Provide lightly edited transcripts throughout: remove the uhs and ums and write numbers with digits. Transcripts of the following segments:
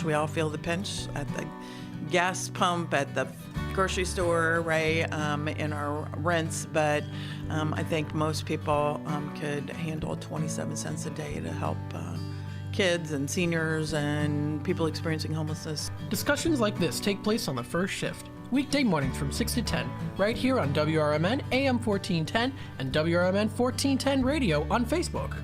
pinch. We all feel the pinch at the gas pump, at the grocery store, right, in our rents. But I think most people could handle 27 cents a day to help kids and seniors and people experiencing homelessness. Discussions like this take place on the first shift, weekday mornings from 6 to 10, right here on WRMN AM 1410 and WRMN 1410 Radio on Facebook.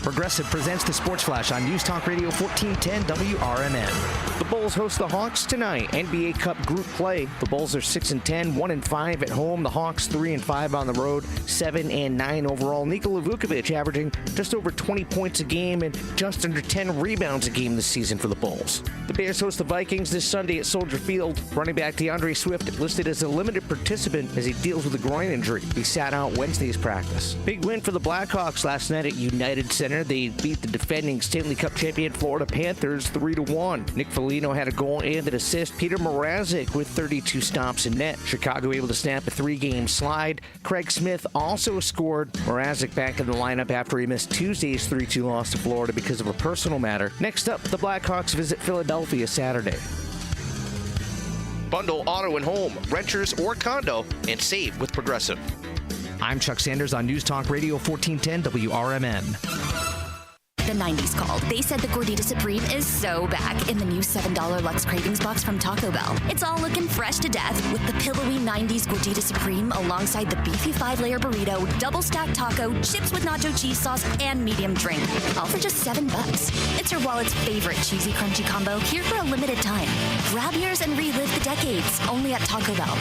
Progressive presents the Sports Flash on News Talk Radio 1410 WRMN. The Bulls host the Hawks tonight. NBA Cup group play. The Bulls are 6-10, 1-5 at home. The Hawks 3-5 on the road, 7-9 overall. Nikola Vukovic averaging just over 20 points a game and just under 10 rebounds a game this season for the Bulls. The Bears host the Vikings this Sunday at Soldier Field. Running back DeAndre Swift listed as a limited participant as he deals with a groin injury. He sat out Wednesday's practice. Big win for the Blackhawks last night at United Center. They beat the defending Stanley Cup champion Florida Panthers 3-1. Nick Foligno had a goal and an assist. Peter Mrazek with 32 stops in net. Chicago able to snap a 3-game slide. Craig Smith also scored. Mrazek back in the lineup after he missed Tuesday's 3-2 loss to Florida because of a personal matter. Next up, the Blackhawks visit Philadelphia Saturday. Bundle auto and home, renters or condo, and save with Progressive. I'm Chuck Sanders on News Talk Radio 1410 WRMN. The 90s called. They said the Gordita Supreme is so back in the new $7 Lux Cravings box from Taco Bell. It's all looking fresh to death with the pillowy 90s Gordita Supreme alongside the beefy 5-layer burrito, double stacked taco, chips with nacho cheese sauce, and medium drink. All for just $7. It's your wallet's favorite cheesy crunchy combo here for a limited time. Grab yours and relive the decades only at Taco Bell.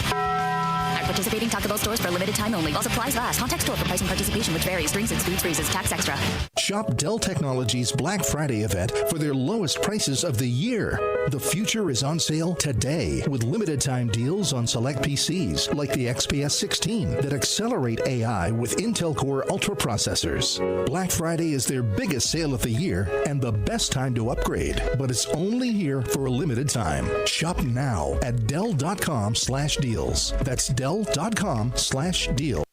At participating Taco Bell stores for a limited time only. While supplies last. Contact store for pricing participation, which varies. Drinks and food freezes. Tax extra. Shop Dell Technologies Black Friday event for their lowest prices of the year. The future is on sale today with limited time deals on select PCs like the XPS 16 that accelerate AI with Intel Core Ultra processors. Black Friday is their biggest sale of the year and the best time to upgrade, but it's only here for a limited time. Shop now at Dell.com/deals. That's Dell.com/deal.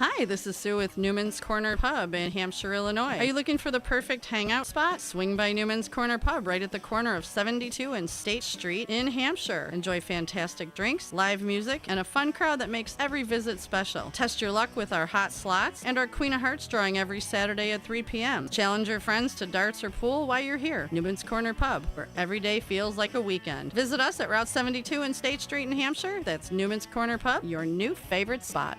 Hi, this is Sue with Newman's Corner Pub in Hampshire, Illinois. Are you looking for the perfect hangout spot? Swing by Newman's Corner Pub right at the corner of 72 and State Street in Hampshire. Enjoy fantastic drinks, live music, and a fun crowd that makes every visit special. Test your luck with our hot slots and our Queen of Hearts drawing every Saturday at 3 p.m. Challenge your friends to darts or pool while you're here. Newman's Corner Pub, where every day feels like a weekend. Visit us at Route 72 and State Street in Hampshire. That's Newman's Corner Pub, your new favorite spot.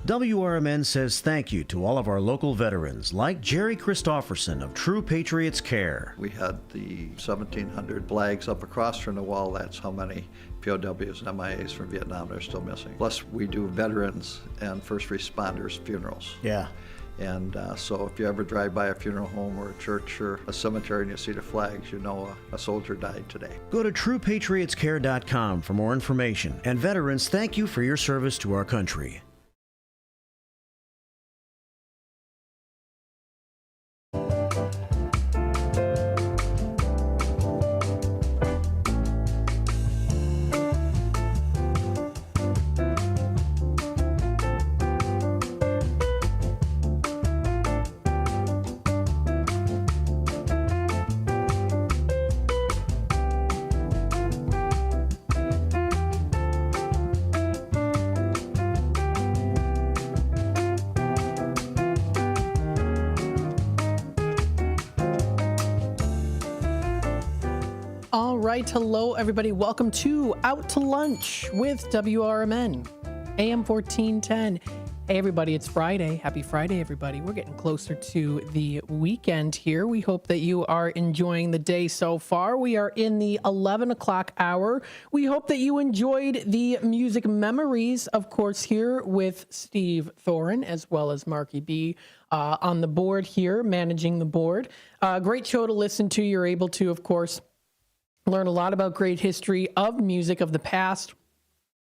WRMN says thank you to all of our local veterans, like Jerry Christofferson of True Patriots Care. We had the 1,700 flags up across from the wall. That's how many POWs and MIAs from Vietnam are still missing. Plus, we do veterans and first responders funerals. Yeah. And so if you ever drive by a funeral home or a church or a cemetery and you see the flags, you know a soldier died today. Go to TruePatriotsCare.com for more information. And veterans, thank you for your service to our country. right, hello everybody. Welcome to Out to Lunch with WRMN, AM 1410. Hey everybody, it's Friday. Happy Friday, everybody. We're getting closer to the weekend here. We hope that you are enjoying the day so far. We are in the 11 o'clock hour. We hope that you enjoyed the music memories, of course, here with Steve Thoren, as well as Marky B on the board here, managing the board. Great show to listen to. You're able to, of course, learn a lot about great history of music of the past,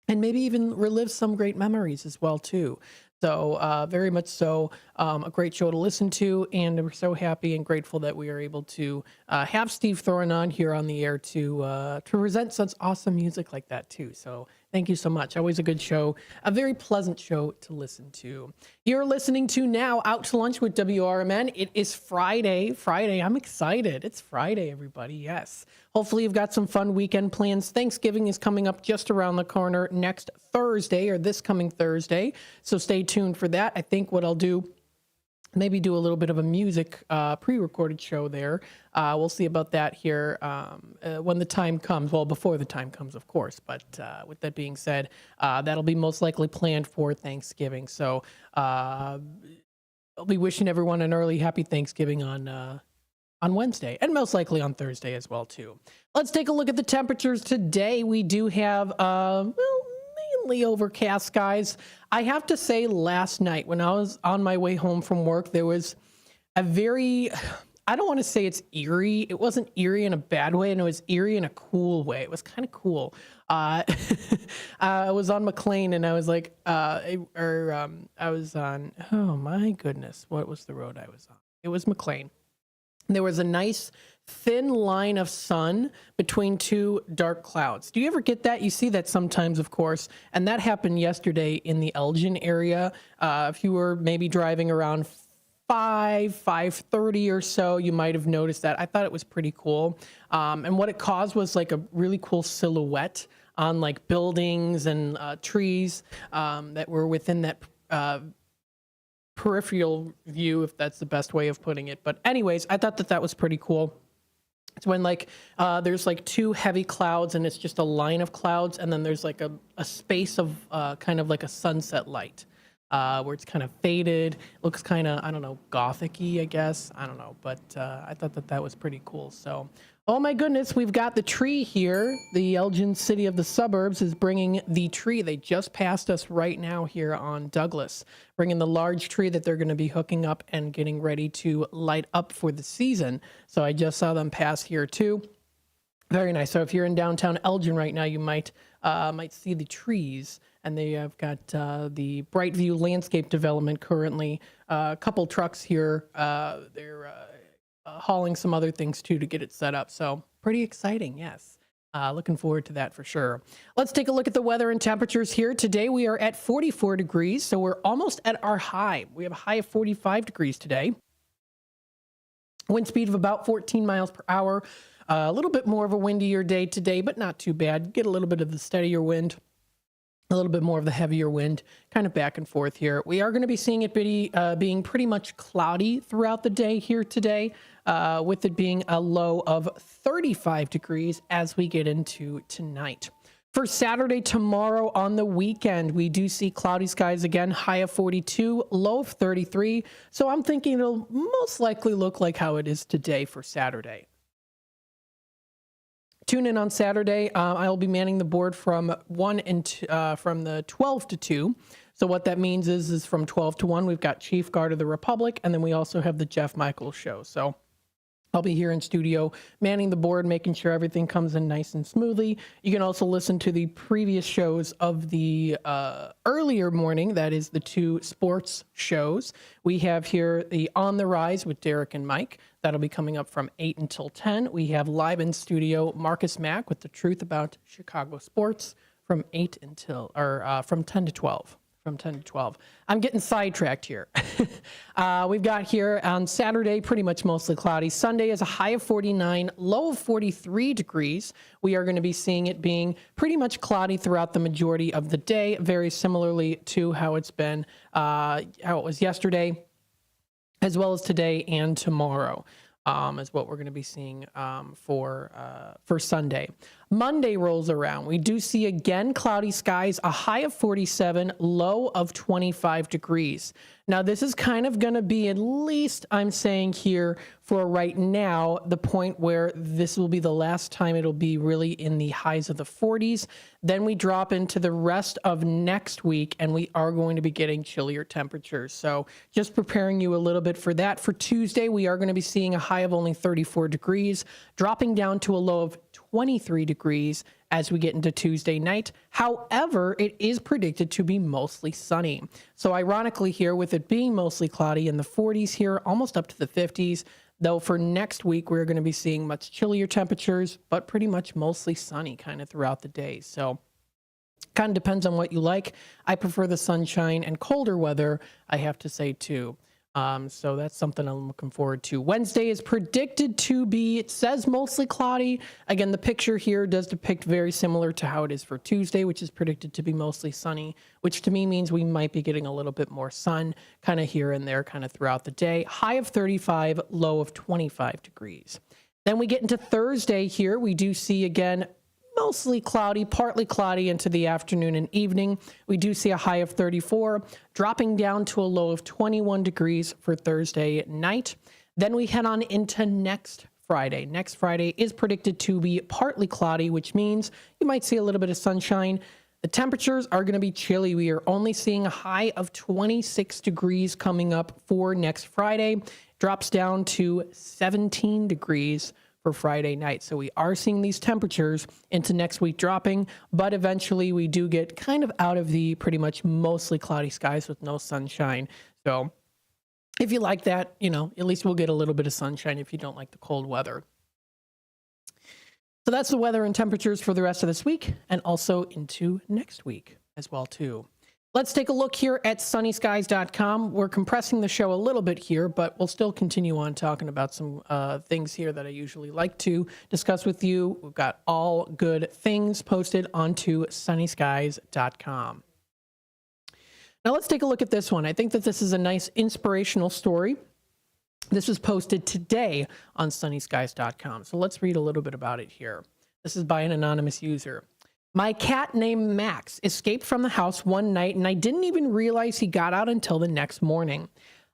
and maybe even relive some great memories as well, too. So very much so a great show to listen to, and we're so happy and grateful that we are able to have Steve Thoren on here on the air to present such awesome music like that, too. So Thank you so much. Always a good show, a very pleasant show to listen to. You're listening to now Out to Lunch with WRMN. It is Friday. I'm excited. It's Friday, everybody. Yes. Hopefully you've got some fun weekend plans. Thanksgiving is coming up just around the corner next Thursday, or this coming Thursday. So stay tuned for that. I think what I'll do, maybe do a little bit of a music pre-recorded show there. We'll see about that here when the time comes. Well, before the time comes, of course. But with that being said, that'll be most likely planned for Thanksgiving. So I'll be wishing everyone an early happy Thanksgiving on Wednesday, and most likely on Thursday as well, too. Let's take a look at the temperatures today. We do have, mainly overcast skies. I have to say, last night when I was on my way home from work, there was a very, I don't want to say it's eerie. It wasn't eerie in a bad way, and it was eerie in a cool way. It was kind of cool. I was on McLean, and I was like, I was on, oh my goodness, what was the road I was on? It was McLean. There was a nice thin line of sun between two dark clouds. Do you ever get that? You see that sometimes, of course, and that happened yesterday in the Elgin area. If you were maybe driving around 5:30 or so, you might have noticed that. I thought it was pretty cool. And what it caused was like a really cool silhouette on like buildings and trees that were within that peripheral view, if that's the best way of putting it. But anyways, I thought that was pretty cool. It's when like there's like two heavy clouds, and it's just a line of clouds, and then there's like a space of kind of like a sunset light where it's kind of faded. It looks kind of, I don't know, gothic-y, I guess. I don't know, but I thought that was pretty cool. So, oh my goodness, we've got the tree here. The Elgin City of the Suburbs is bringing the tree. They just passed us right now here on Douglas, bringing the large tree that they're going to be hooking up and getting ready to light up for the season. So I just saw them pass here too. Very nice. So if you're in downtown Elgin right now, you might see the trees. And they have got the Brightview Landscape Development currently. A couple trucks here. They're hauling some other things too to get it set up. So pretty exciting, yes. Looking forward to that for sure. Let's take a look at the weather and temperatures here. Today we are at 44 degrees, so we're almost at our high. We have a high of 45 degrees today. Wind speed of about 14 miles per hour. A little bit more of a windier day today, but not too bad. Get a little bit of the steadier wind. A little bit more of the heavier wind, kind of back and forth here. We are going to be seeing it being pretty much cloudy throughout the day here today, with it being a low of 35 degrees as we get into tonight. For Saturday, tomorrow on the weekend, we do see cloudy skies again, high of 42, low of 33. So I'm thinking it'll most likely look like how it is today for Saturday. Tune in on Saturday. I'll be manning the board from from the 12 to 2. So what that means is from 12 to 1, we've got Chief Guard of the Republic, and then we also have the Jeff Michaels Show. So I'll be here in studio manning the board, making sure everything comes in nice and smoothly. You can also listen to the previous shows of the earlier morning. That is the 2 sports shows. We have here the On the Rise with Derek and Mike. That'll be coming up from 8 until 10. We have live in studio Marcus Mack with the truth about Chicago sports from 10 to 12. From 10 to 12. I'm getting sidetracked here. We've got here on Saturday, pretty much mostly cloudy. Sunday is a high of 49, low of 43 degrees. We are going to be seeing it being pretty much cloudy throughout the majority of the day, very similarly to how it's been, how it was yesterday, as well as today and tomorrow. Is what we're going to be seeing for Sunday. Monday rolls around. We do see again cloudy skies, a high of 47, low of 25 degrees. Now, this is kind of going to be, at least I'm saying here for right now, the point where this will be the last time it'll be really in the highs of the 40s. Then we drop into the rest of next week, and we are going to be getting chillier temperatures. So just preparing you a little bit for that. For Tuesday, we are going to be seeing a high of only 34 degrees, dropping down to a low of 23 degrees as we get into Tuesday night. However, it is predicted to be mostly sunny. So ironically here, with it being mostly cloudy in the 40s here, almost up to the 50s, though for next week, we're going to be seeing much chillier temperatures, but pretty much mostly sunny kind of throughout the day. So kind of depends on what you like. I prefer the sunshine and colder weather, I have to say, too. So that's something I'm looking forward to. Wednesday is predicted to be, it says mostly cloudy. Again, the picture here does depict very similar to how it is for Tuesday, which is predicted to be mostly sunny, which to me means we might be getting a little bit more sun kind of here and there kind of throughout the day. High of 35, low of 25 degrees. Then we get into Thursday here. We do see again mostly cloudy, partly cloudy into the afternoon and evening. We do see a high of 34, dropping down to a low of 21 degrees for Thursday night. Then we head on into next Friday. Next Friday is predicted to be partly cloudy, which means you might see a little bit of sunshine. The temperatures are going to be chilly. We are only seeing a high of 26 degrees coming up for next Friday. Drops down to 17 degrees for Friday night. So we are seeing these temperatures into next week dropping, but eventually we do get kind of out of the pretty much mostly cloudy skies with no sunshine. So if you like that, at least we'll get a little bit of sunshine if you don't like the cold weather. So that's the weather and temperatures for the rest of this week and also into next week as well, too. Let's take a look here at sunnyskies.com. We're compressing the show a little bit here, but we'll still continue on talking about some things here that I usually like to discuss with you. We've got all good things posted onto sunnyskies.com. Now let's take a look at this one. I think that this is a nice inspirational story. This was posted today on sunnyskies.com. So let's read a little bit about it here. This is by an anonymous user. My cat named Max escaped from the house one night, and I didn't even realize he got out until the next morning.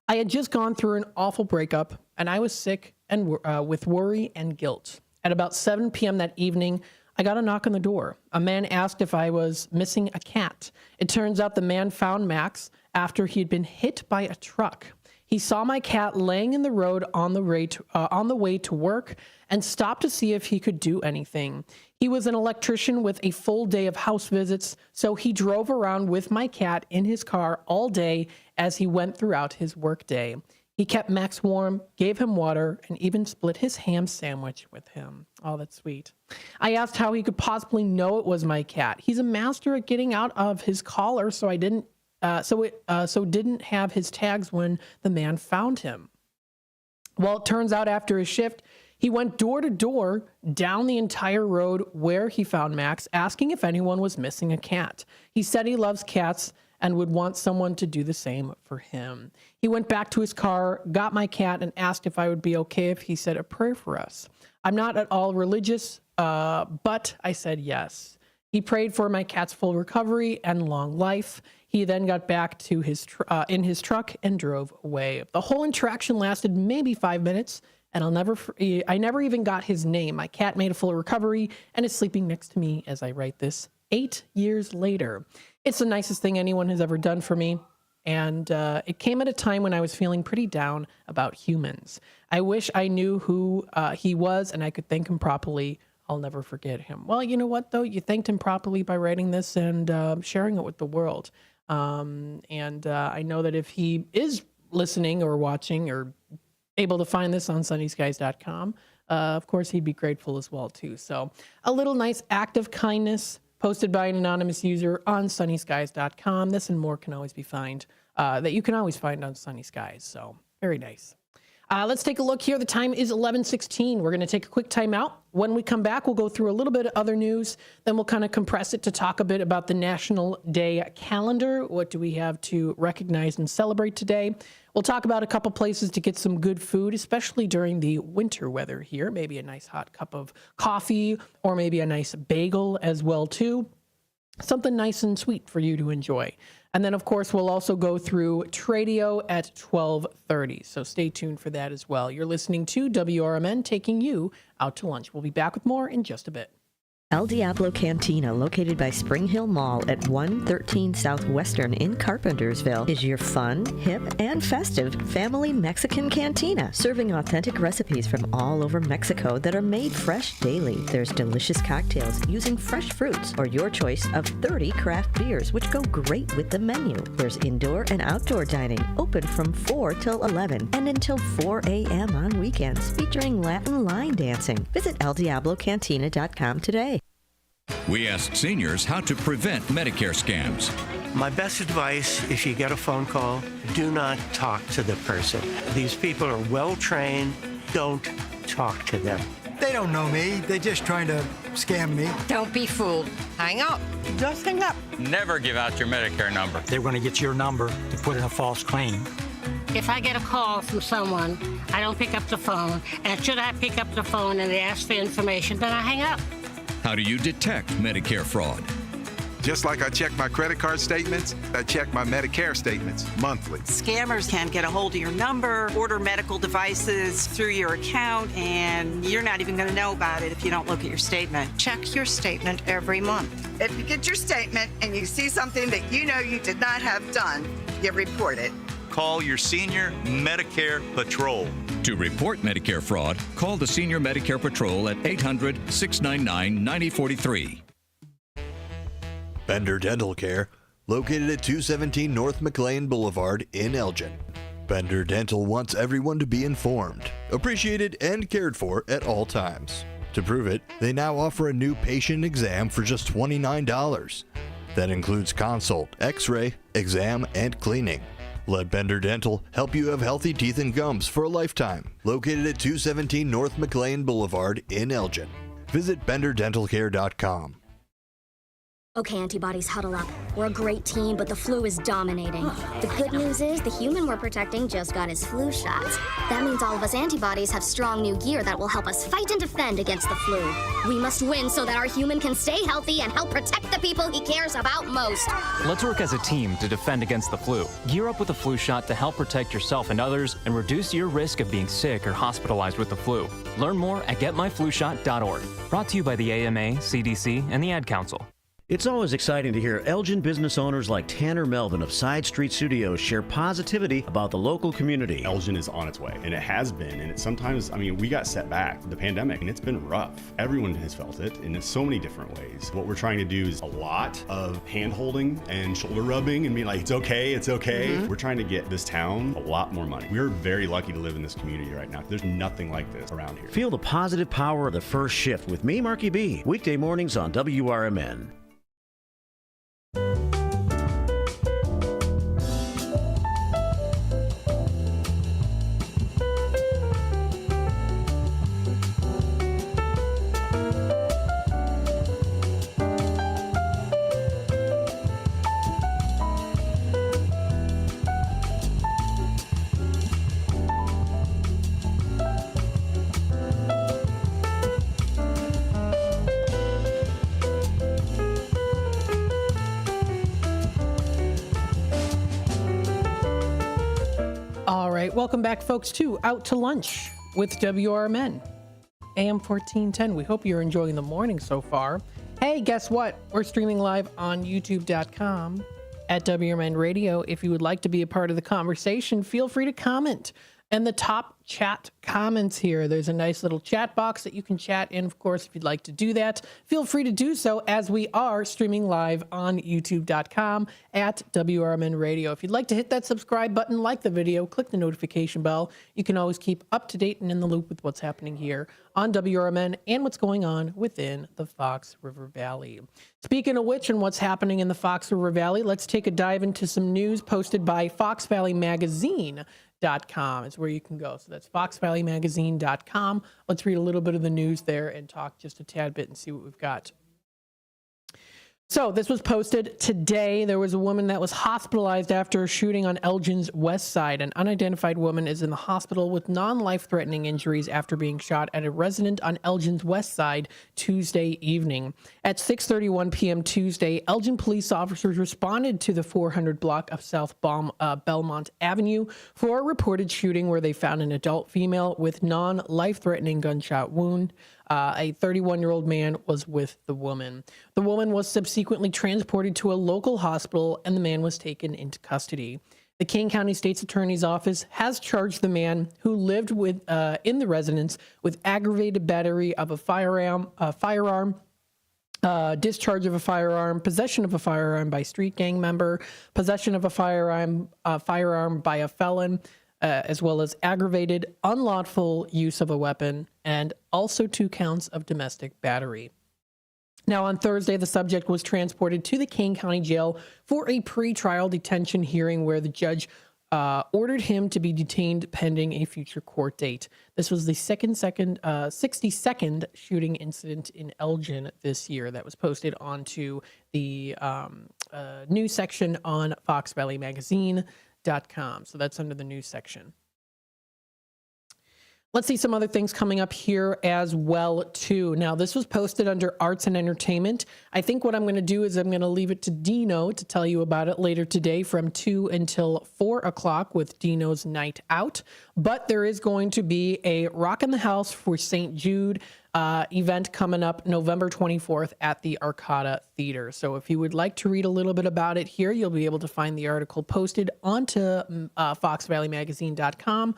I had just gone through an awful breakup, and I was sick and with worry and guilt. At about 7 p.m. that evening, I got a knock on the door. A man asked if I was missing a cat. It turns out the man found Max after he had been hit by a truck. He saw my cat laying in the road on the way to work and stopped to see if he could do anything. He was an electrician with a full day of house visits, so he drove around with my cat in his car all day as he went throughout his workday. He kept Max warm, gave him water, and even split his ham sandwich with him. Oh, that's sweet. I asked how he could possibly know it was my cat. He's a master at getting out of his collar, so didn't have his tags when the man found him. Well, it turns out after his shift, he went door to door down the entire road where he found Max, asking if anyone was missing a cat. He said he loves cats and would want someone to do the same for him. He went back to his car, got my cat, and asked if I would be okay if he said a prayer for us. I'm not at all religious, but I said yes. He prayed for my cat's full recovery and long life. He then got back to his in his truck and drove away. The whole interaction lasted maybe 5 minutes, and I never even got his name. My cat made a full recovery and is sleeping next to me as I write this 8 years later. It's the nicest thing anyone has ever done for me, and it came at a time when I was feeling pretty down about humans. I wish I knew who he was and I could thank him properly. I'll never forget him. Well, you know what, though? You thanked him properly by writing this and sharing it with the world. I know that if he is listening or watching or able to find this on sunnyskies.com, of course, he'd be grateful as well, too. So a little nice act of kindness posted by an anonymous user on sunnyskies.com. This and more can always be found, that you can always find on Sunny Skies. So very nice. Let's take a look here. The time is 11:16. We're going to take a quick time out. When we come back, we'll go through a little bit of other news. Then we'll kind of compress it to talk a bit about the National Day calendar. What do we have to recognize and celebrate today? We'll talk about a couple places to get some good food, especially during the winter weather here. Maybe a nice hot cup of coffee or maybe a nice bagel as well, too. Something nice and sweet for you to enjoy. And then, of course, we'll also go through Tradio at 12:30. So stay tuned for that as well. You're listening to WRMN taking you out to lunch. We'll be back with more in just a bit. El Diablo Cantina, located by Spring Hill Mall at 113 Southwestern in Carpentersville, is your fun, hip, and festive family Mexican cantina, serving authentic recipes from all over Mexico that are made fresh daily. There's delicious cocktails using fresh fruits or your choice of 30 craft beers, which go great with the menu. There's indoor and outdoor dining, open from 4 till 11 and until 4 a.m. on weekends, featuring Latin line dancing. Visit eldiablocantina.com today. We asked seniors how to prevent Medicare scams. My best advice, if you get a phone call, do not talk to the person. These people are well trained. Don't talk to them. They don't know me. They're just trying to scam me. Don't be fooled. Hang up. Just hang up. Never give out your Medicare number. They're going to get your number to put in a false claim. If I get a call from someone, I don't pick up the phone. And should I pick up the phone and they ask for information, then I hang up. How do you detect Medicare fraud? Just like I check my credit card statements, I check my Medicare statements monthly. Scammers can get a hold of your number, order medical devices through your account, and you're not even going to know about it if you don't look at your statement. Check your statement every month. If you get your statement and you see something that you know you did not have done, you report it. Call your Senior Medicare Patrol. To report Medicare fraud, call the Senior Medicare Patrol at 800-699-9043. Bender Dental Care, located at 217 North McLean Boulevard in Elgin. Bender Dental wants everyone to be informed, appreciated, and cared for at all times. To prove it, they now offer a new patient exam for just $29. That includes consult, x-ray, exam, and cleaning. Let Bender Dental help you have healthy teeth and gums for a lifetime. Located at 217 North McLean Boulevard in Elgin. Visit benderdentalcare.com. Okay, antibodies, huddle up. We're a great team, but the flu is dominating. The good news is the human we're protecting just got his flu shots. That means all of us antibodies have strong new gear that will help us fight and defend against the flu. We must win so that our human can stay healthy and help protect the people he cares about most. Let's work as a team to defend against the flu. Gear up with a flu shot to help protect yourself and others and reduce your risk of being sick or hospitalized with the flu. Learn more at getmyflushot.org. Brought to you by the AMA, CDC, and the Ad Council. It's always exciting to hear Elgin business owners like Tanner Melvin of Side Street Studios share positivity about the local community. Elgin is on its way, and it has been, and sometimes, we got set back, the pandemic, and it's been rough. Everyone has felt it in so many different ways. What we're trying to do is a lot of hand-holding and shoulder rubbing and being like, it's okay, it's okay. Mm-hmm. We're trying to get this town a lot more money. We're very lucky to live in this community right now. There's nothing like this around here. Feel the positive power of the first shift with me, Marky B, weekday mornings on WRMN. Welcome back, folks, to Out to Lunch with WRMN, AM 1410. We hope you're enjoying the morning so far. Hey, guess what? We're streaming live on youtube.com at WRMN Radio. If you would like to be a part of the conversation, feel free to comment. And the top chat comments here, there's a nice little chat box that you can chat in. Of course, if you'd like to do that, feel free to do so, as we are streaming live on youtube.com at WRMN Radio. If you'd like to hit that subscribe button, like the video, click the notification bell. You can always keep up to date and in the loop with what's happening here on WRMN and what's going on within the Fox River Valley. Speaking of which and what's happening in the Fox River Valley, let's take a dive into some news posted by Fox Valley Magazine.com is where you can go. So that's foxvalleymagazine.com. Let's read a little bit of the news there and talk just a tad bit and see what we've got. So this was posted today. There was a woman that was hospitalized after a shooting on Elgin's west side. An unidentified woman is in the hospital with non-life-threatening injuries after being shot at a resident on Elgin's west side Tuesday evening. At 6:31 p.m. Tuesday, Elgin police officers responded to the 400 block of South Belmont Avenue for a reported shooting where they found an adult female with non-life-threatening gunshot wound. A 31-year-old man was with the woman. The woman was subsequently transported to a local hospital, and the man was taken into custody. The Kane County State's Attorney's Office has charged the man who lived with in the residence with aggravated battery of a firearm, discharge of a firearm, possession of a firearm by street gang member, possession of a firearm by a felon, as well as aggravated unlawful use of a weapon, and also 2 counts of domestic battery. Now, on Thursday, the subject was transported to the Kane County Jail for a pretrial detention hearing where the judge ordered him to be detained pending a future court date. This was the 62nd shooting incident in Elgin this year that was posted onto the news section on FoxValleyMagazine.com. So that's under the news section. Let's see some other things coming up here as well, too. Now, this was posted under Arts and Entertainment. I think what I'm going to do is I'm going to leave it to Dino to tell you about it later today from 2 until 4 o'clock with Dino's Night Out. But there is going to be a Rock in the House for St. Jude event coming up November 24th at the Arcada Theater. So if you would like to read a little bit about it here, you'll be able to find the article posted onto FoxValleyMagazine.com.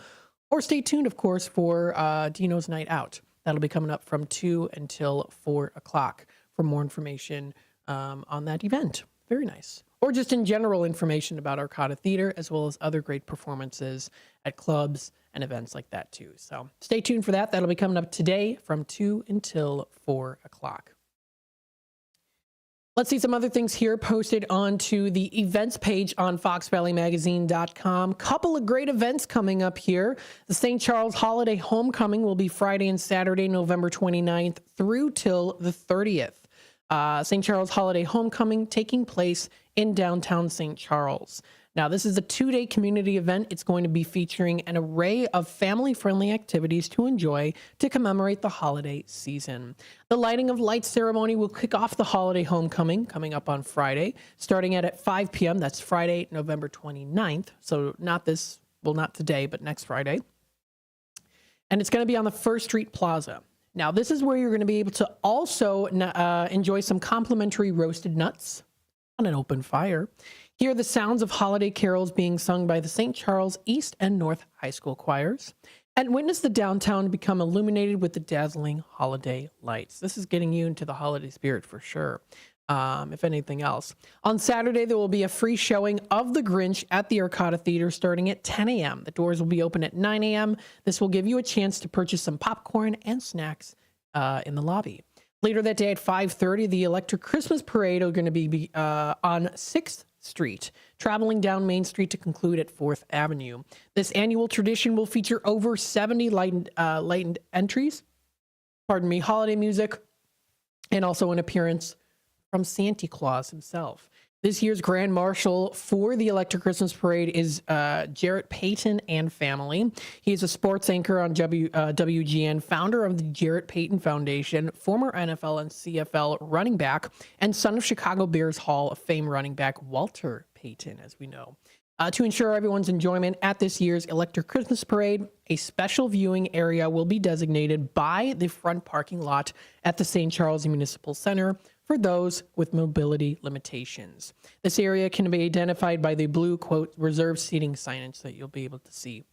Or stay tuned, of course, for Dino's Night Out. That'll be coming up from 2 until 4 o'clock for more information on that event. Very nice. Or just in general information about Arcada Theater, as well as other great performances at clubs and events like that, too. So stay tuned for that. That'll be coming up today from 2 until 4 o'clock. Let's see some other things here posted onto the events page on FoxValleyMagazine.com. Couple of great events coming up here. The St. Charles Holiday Homecoming will be Friday and Saturday, November 29th through till the 30th. St. Charles Holiday Homecoming taking place in downtown St. Charles. Now, this is a 2-day community event. It's going to be featuring an array of family-friendly activities to enjoy to commemorate the holiday season. The lighting of lights ceremony will kick off the holiday homecoming coming up on Friday, starting at 5 p.m. That's Friday, November 29th. So not today, but next Friday. And it's going to be on the First Street Plaza. Now, this is where you're going to be able to also enjoy some complimentary roasted nuts on an open fire. Hear the sounds of holiday carols being sung by the St. Charles East and North High School choirs, and witness the downtown become illuminated with the dazzling holiday lights. This is getting you into the holiday spirit for sure, if anything else. On Saturday, there will be a free showing of The Grinch at the Arcada Theater starting at 10 a.m. The doors will be open at 9 a.m. This will give you a chance to purchase some popcorn and snacks in the lobby. Later that day at 5:30, the Electric Christmas Parade are going to be on 6th Street, traveling down Main Street to conclude at 4th Avenue. This annual tradition will feature over 70 lightened entries, holiday music, and also an appearance from Santa Claus himself. This year's Grand Marshal for the Electric Christmas Parade is Jarrett Payton and family. He is a sports anchor on WGN, founder of the Jarrett Payton Foundation, former NFL and CFL running back, and son of Chicago Bears Hall of Fame running back Walter Payton, as we know. To ensure everyone's enjoyment at this year's Electric Christmas Parade, a special viewing area will be designated by the front parking lot at the St. Charles Municipal Center for those with mobility limitations. This area can be identified by the blue, quote, reserved seating signage that you'll be able to see.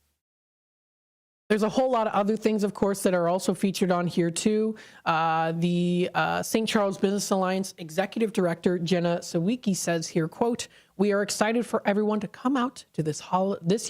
There's a whole lot of other things, of course, that are also featured on here, too. The St. Charles Business Alliance Executive Director, Jenna Sawicki, says here, quote, "We are excited for everyone to come out to this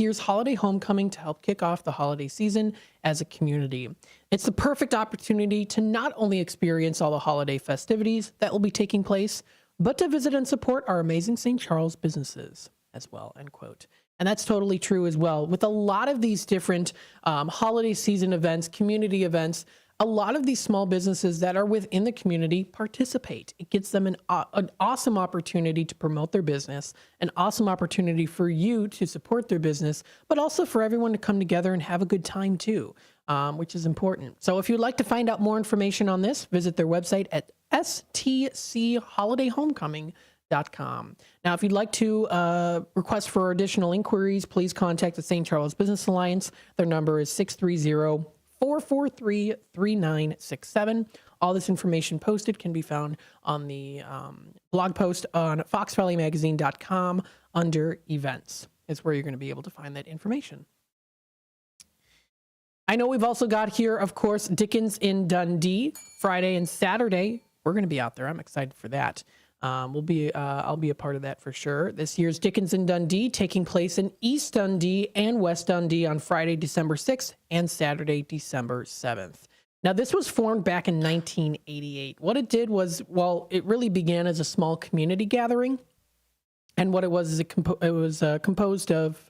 year's holiday homecoming to help kick off the holiday season as a community. It's the perfect opportunity to not only experience all the holiday festivities that will be taking place, but to visit and support our amazing St. Charles businesses as well," end quote. And that's totally true as well. With a lot of these different holiday season events, community events, a lot of these small businesses that are within the community participate. It gives them an awesome opportunity to promote their business, an awesome opportunity for you to support their business, but also for everyone to come together and have a good time too, which is important. So if you'd like to find out more information on this, visit their website at stcholidayhomecoming.com. Now, if you'd like to request for additional inquiries, please contact the St. Charles Business Alliance. Their number is 630-443-3967. All this information posted can be found on the blog post on FoxValleyMagazine.com under events. Is where you're going to be able to find that information. I know we've also got here, of course, Dickens in Dundee, Friday and Saturday. We're going to be out there. I'm excited for that. I'll be a part of that for sure. This year's Dickens in Dundee taking place in East Dundee and West Dundee on Friday, December 6th and Saturday, December 7th. Now, this was formed back in 1988. What it did was, well, it really began as a small community gathering. And what it was is it was composed of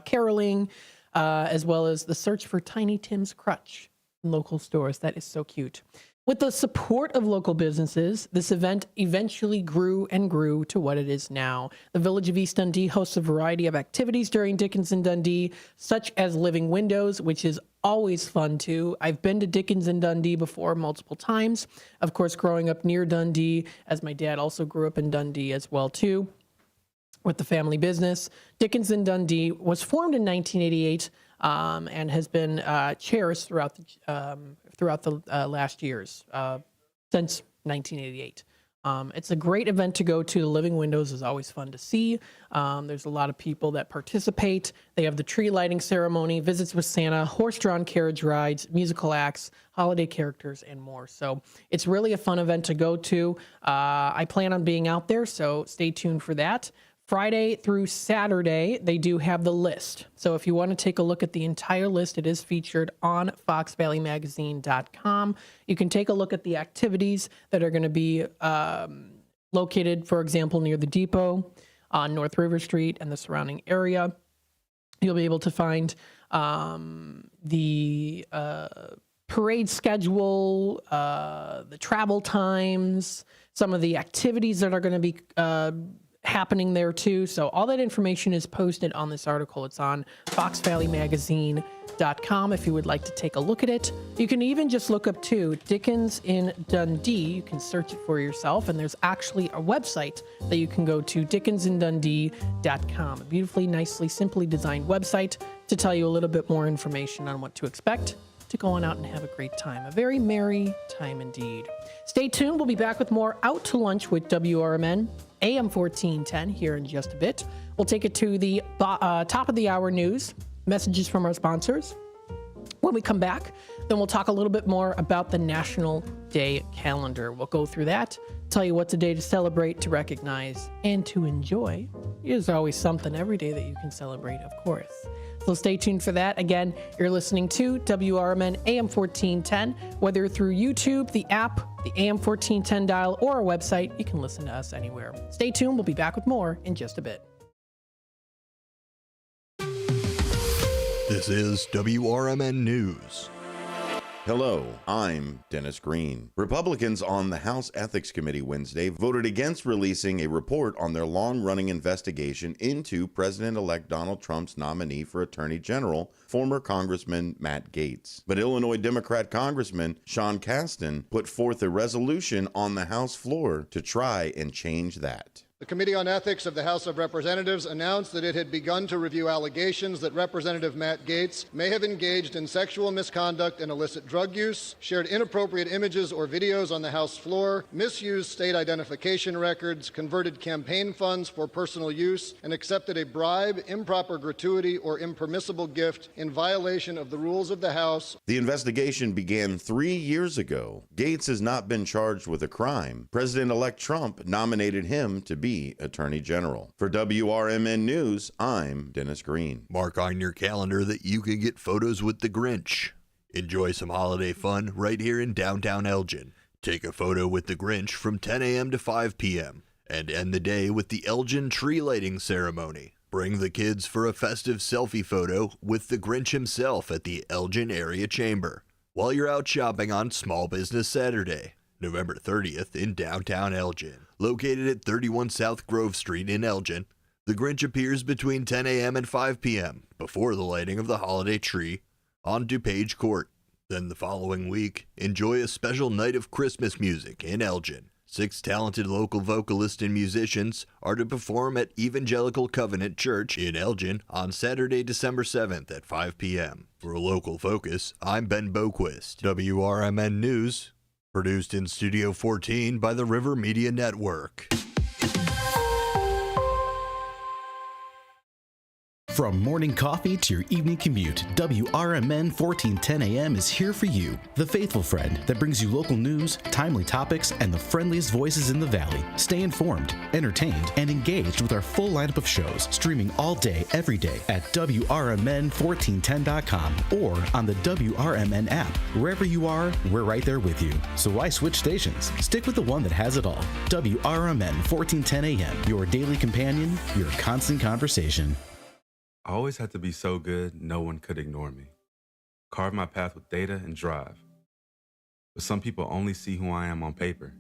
caroling, as well as the search for Tiny Tim's Crutch in local stores. That is so cute. With the support of local businesses, this event eventually grew and grew to what it is now. The Village of East Dundee hosts a variety of activities during Dickens in Dundee, such as Living Windows, which is always fun too. I've been to Dickens in Dundee before multiple times. Of course, growing up near Dundee, as my dad also grew up in Dundee as well too, with the family business. Dickens in Dundee was formed in 1988 and has been cherished throughout the last years, since 1988. It's a great event to go to. The Living Windows is always fun to see. There's a lot of people that participate. They have the tree lighting ceremony, visits with Santa, horse-drawn carriage rides, musical acts, holiday characters, and more. So it's really a fun event to go to. I plan on being out there, so stay tuned for that. Friday through Saturday, they do have the list. So if you want to take a look at the entire list, it is featured on foxvalleymagazine.com. You can take a look at the activities that are going to be located, for example, near the depot on North River Street and the surrounding area. You'll be able to find the parade schedule, the travel times, some of the activities that are going to be happening there too. So all that information is posted on this article. It's on foxvalleymagazine.com if you would like to take a look at it. You can even just look up too Dickens in Dundee. You can search it for yourself, and there's actually a website that you can go to, dickensindundee.com. A beautifully, nicely, simply designed website to tell you a little bit more information on what to expect to go on out and have a great time. A very merry time indeed. Stay tuned. We'll be back with more Out to Lunch with WRMN. AM 1410 here in just a bit. We'll take it to the top of the hour news, messages from our sponsors. When we come back, then we'll talk a little bit more about the National Day calendar. We'll go through that, tell you what's a day to celebrate, to recognize, and to enjoy. There's always something every day that you can celebrate, of course. So stay tuned for that. Again, you're listening to WRMN AM 1410. Whether through YouTube, the app, the AM 1410 dial, or our website, you can listen to us anywhere. Stay tuned. We'll be back with more in just a bit. This is WRMN News. Hello, I'm Dennis Green. Republicans on the House Ethics Committee Wednesday voted against releasing a report on their long-running investigation into President-elect Donald Trump's nominee for Attorney General, former Congressman Matt Gaetz. But Illinois Democrat Congressman Sean Casten put forth a resolution on the House floor to try and change that. The Committee on Ethics of the House of Representatives announced that it had begun to review allegations that Representative Matt Gaetz may have engaged in sexual misconduct and illicit drug use, shared inappropriate images or videos on the House floor, misused state identification records, converted campaign funds for personal use, and accepted a bribe, improper gratuity, or impermissible gift in violation of the rules of the House. The investigation began 3 years ago. Gaetz has not been charged with a crime. President-elect Trump nominated him to be Attorney General. For WRMN News, I'm Dennis Green. Mark on your calendar that you can get photos with the Grinch. Enjoy some holiday fun right here in downtown Elgin. Take a photo with the Grinch from 10 a.m. to 5 p.m. and end the day with the Elgin tree lighting ceremony. Bring the kids for a festive selfie photo with the Grinch himself at the Elgin Area Chamber while you're out shopping on Small Business Saturday, November 30th in downtown Elgin. Located at 31 South Grove Street in Elgin, the Grinch appears between 10 a.m. and 5 p.m. before the lighting of the holiday tree on DuPage Court. Then the following week, enjoy a special night of Christmas music in Elgin. 6 talented local vocalists and musicians are to perform at Evangelical Covenant Church in Elgin on Saturday, December 7th at 5 p.m. For Local Focus, I'm Ben Boquist. WRMN News. Produced in Studio 14 by the River Media Network. From morning coffee to your evening commute, WRMN 1410 AM is here for you, the faithful friend that brings you local news, timely topics, and the friendliest voices in the Valley. Stay informed, entertained, and engaged with our full lineup of shows, streaming all day, every day at WRMN1410.com or on the WRMN app. Wherever you are, we're right there with you. So why switch stations? Stick with the one that has it all. WRMN 1410 AM, your daily companion, your constant conversation. I always had to be so good, no one could ignore me. Carve my path with data and drive. But some people only see who I am on paper.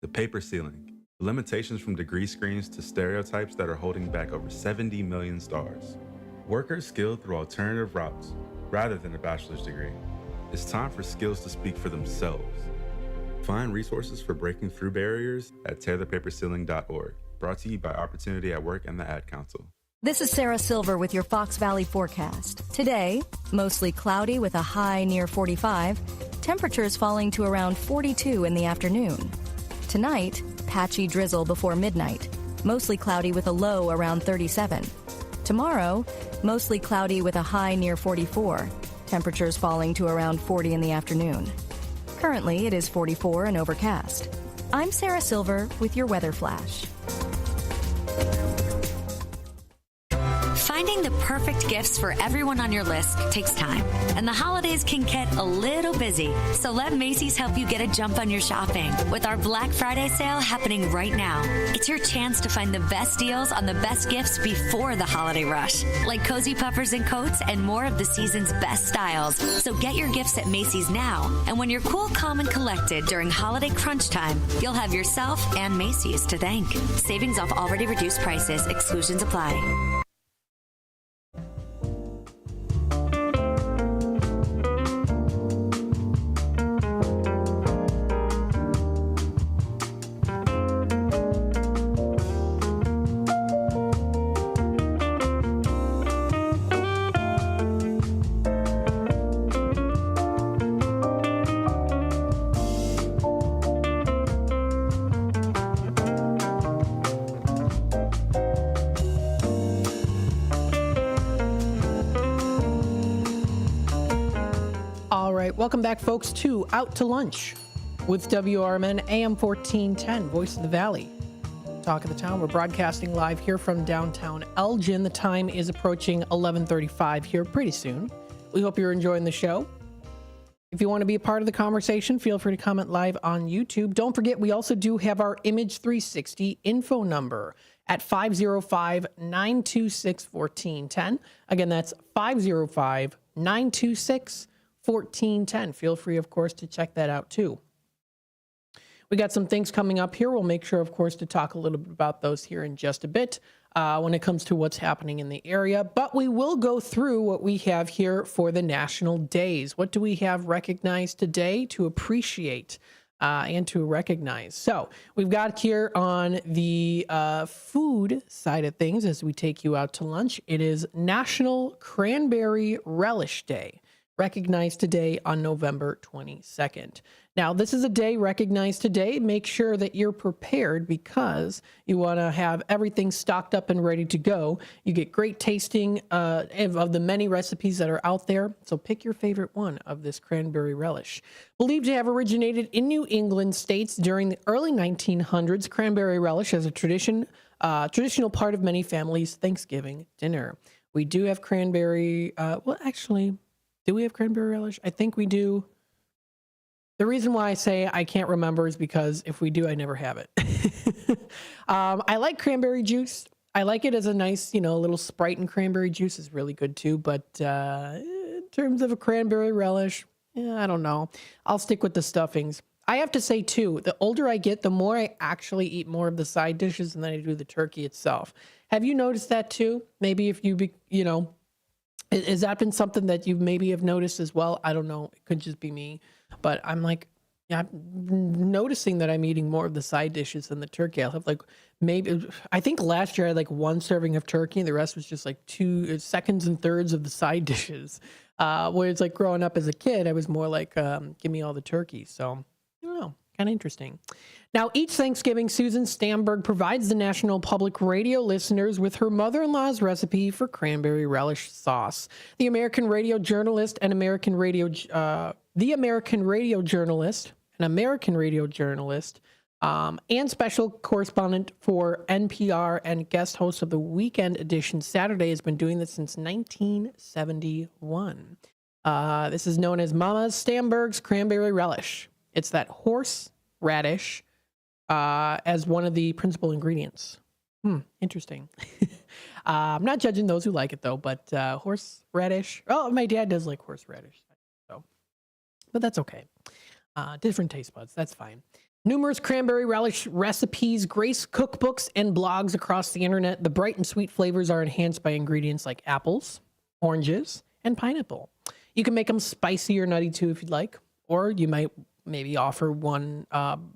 The paper ceiling, the limitations from degree screens to stereotypes that are holding back over 70 million stars. Workers skilled through alternative routes, rather than a bachelor's degree. It's time for skills to speak for themselves. Find resources for breaking through barriers at tearthepaperceiling.org. Brought to you by Opportunity at Work and the Ad Council. This is Sarah Silver with your Fox Valley forecast. Today, mostly cloudy with a high near 45, temperatures falling to around 42 in the afternoon. Tonight, patchy drizzle before midnight, mostly cloudy with a low around 37. Tomorrow, mostly cloudy with a high near 44, temperatures falling to around 40 in the afternoon. Currently, it is 44 and overcast. I'm Sarah Silver with your weather flash. Finding the perfect gifts for everyone on your list takes time, and the holidays can get a little busy. So let Macy's help you get a jump on your shopping with our Black Friday sale happening right now. It's your chance to find the best deals on the best gifts before the holiday rush, like cozy puffers and coats and more of the season's best styles. So get your gifts at Macy's now, and when you're cool, calm, and collected during holiday crunch time, you'll have yourself and Macy's to thank. Savings off already reduced prices. Exclusions apply. Welcome back, folks, to Out to Lunch with WRMN AM 1410, Voice of the Valley. Talk of the Town. We're broadcasting live here from downtown Elgin. The time is approaching 11:35 here pretty soon. We hope you're enjoying the show. If you want to be a part of the conversation, feel free to comment live on YouTube. Don't forget, we also do have our Image 360 info number at 505-926-1410. Again, that's 505-926-1410. Feel free, of course, to check that out too. We got some things coming up here. We'll make sure, of course, to talk a little bit about those here in just a bit when it comes to what's happening in the area. But we will go through what we have here for the national days. What do we have recognized today to appreciate and to recognize? So we've got here on the food side of things as we take you out to lunch. It is National Cranberry Relish Day, recognized today on November 22nd. Now, this is a day recognized today. Make sure that you're prepared because you want to have everything stocked up and ready to go. You get great tasting of the many recipes that are out there. So pick your favorite one of this cranberry relish. Believed to have originated in New England states during the early 1900s, cranberry relish is a traditional part of many families' Thanksgiving dinner. We do have cranberry, do we have cranberry relish? I think we do. The reason why I say I can't remember is because if we do, I never have it. I like cranberry juice. I like it as a nice, little Sprite and cranberry juice is really good too. But in terms of a cranberry relish, I don't know. I'll stick with the stuffings. I have to say too, the older I get, the more I actually eat more of the side dishes than I do the turkey itself. Have you noticed that too? Maybe if has that been something that you maybe have noticed as well? I don't know. It could just be me. But I'm noticing that I'm eating more of the side dishes than the turkey. I'll have I think last year I had one serving of turkey and the rest was just 2 seconds and thirds of the side dishes. Whereas growing up as a kid, I was more give me all the turkey. So, I don't know. Kind of interesting. Now, each Thanksgiving, Susan Stamberg provides the National Public Radio listeners with her mother-in-law's recipe for cranberry relish sauce. The American radio journalist, and special correspondent for NPR and guest host of the Weekend Edition Saturday, has been doing this since 1971. This is known as Mama Stamberg's cranberry relish. It's that horseradish as one of the principal ingredients. Interesting. I'm not judging those who like it, though, but horseradish. Oh, my dad does like horseradish, so, but that's okay. Different taste buds. That's fine. Numerous cranberry relish recipes grace cookbooks and blogs across the internet. The bright and sweet flavors are enhanced by ingredients like apples, oranges, and pineapple. You can make them spicy or nutty too if you'd like, or you might maybe offer one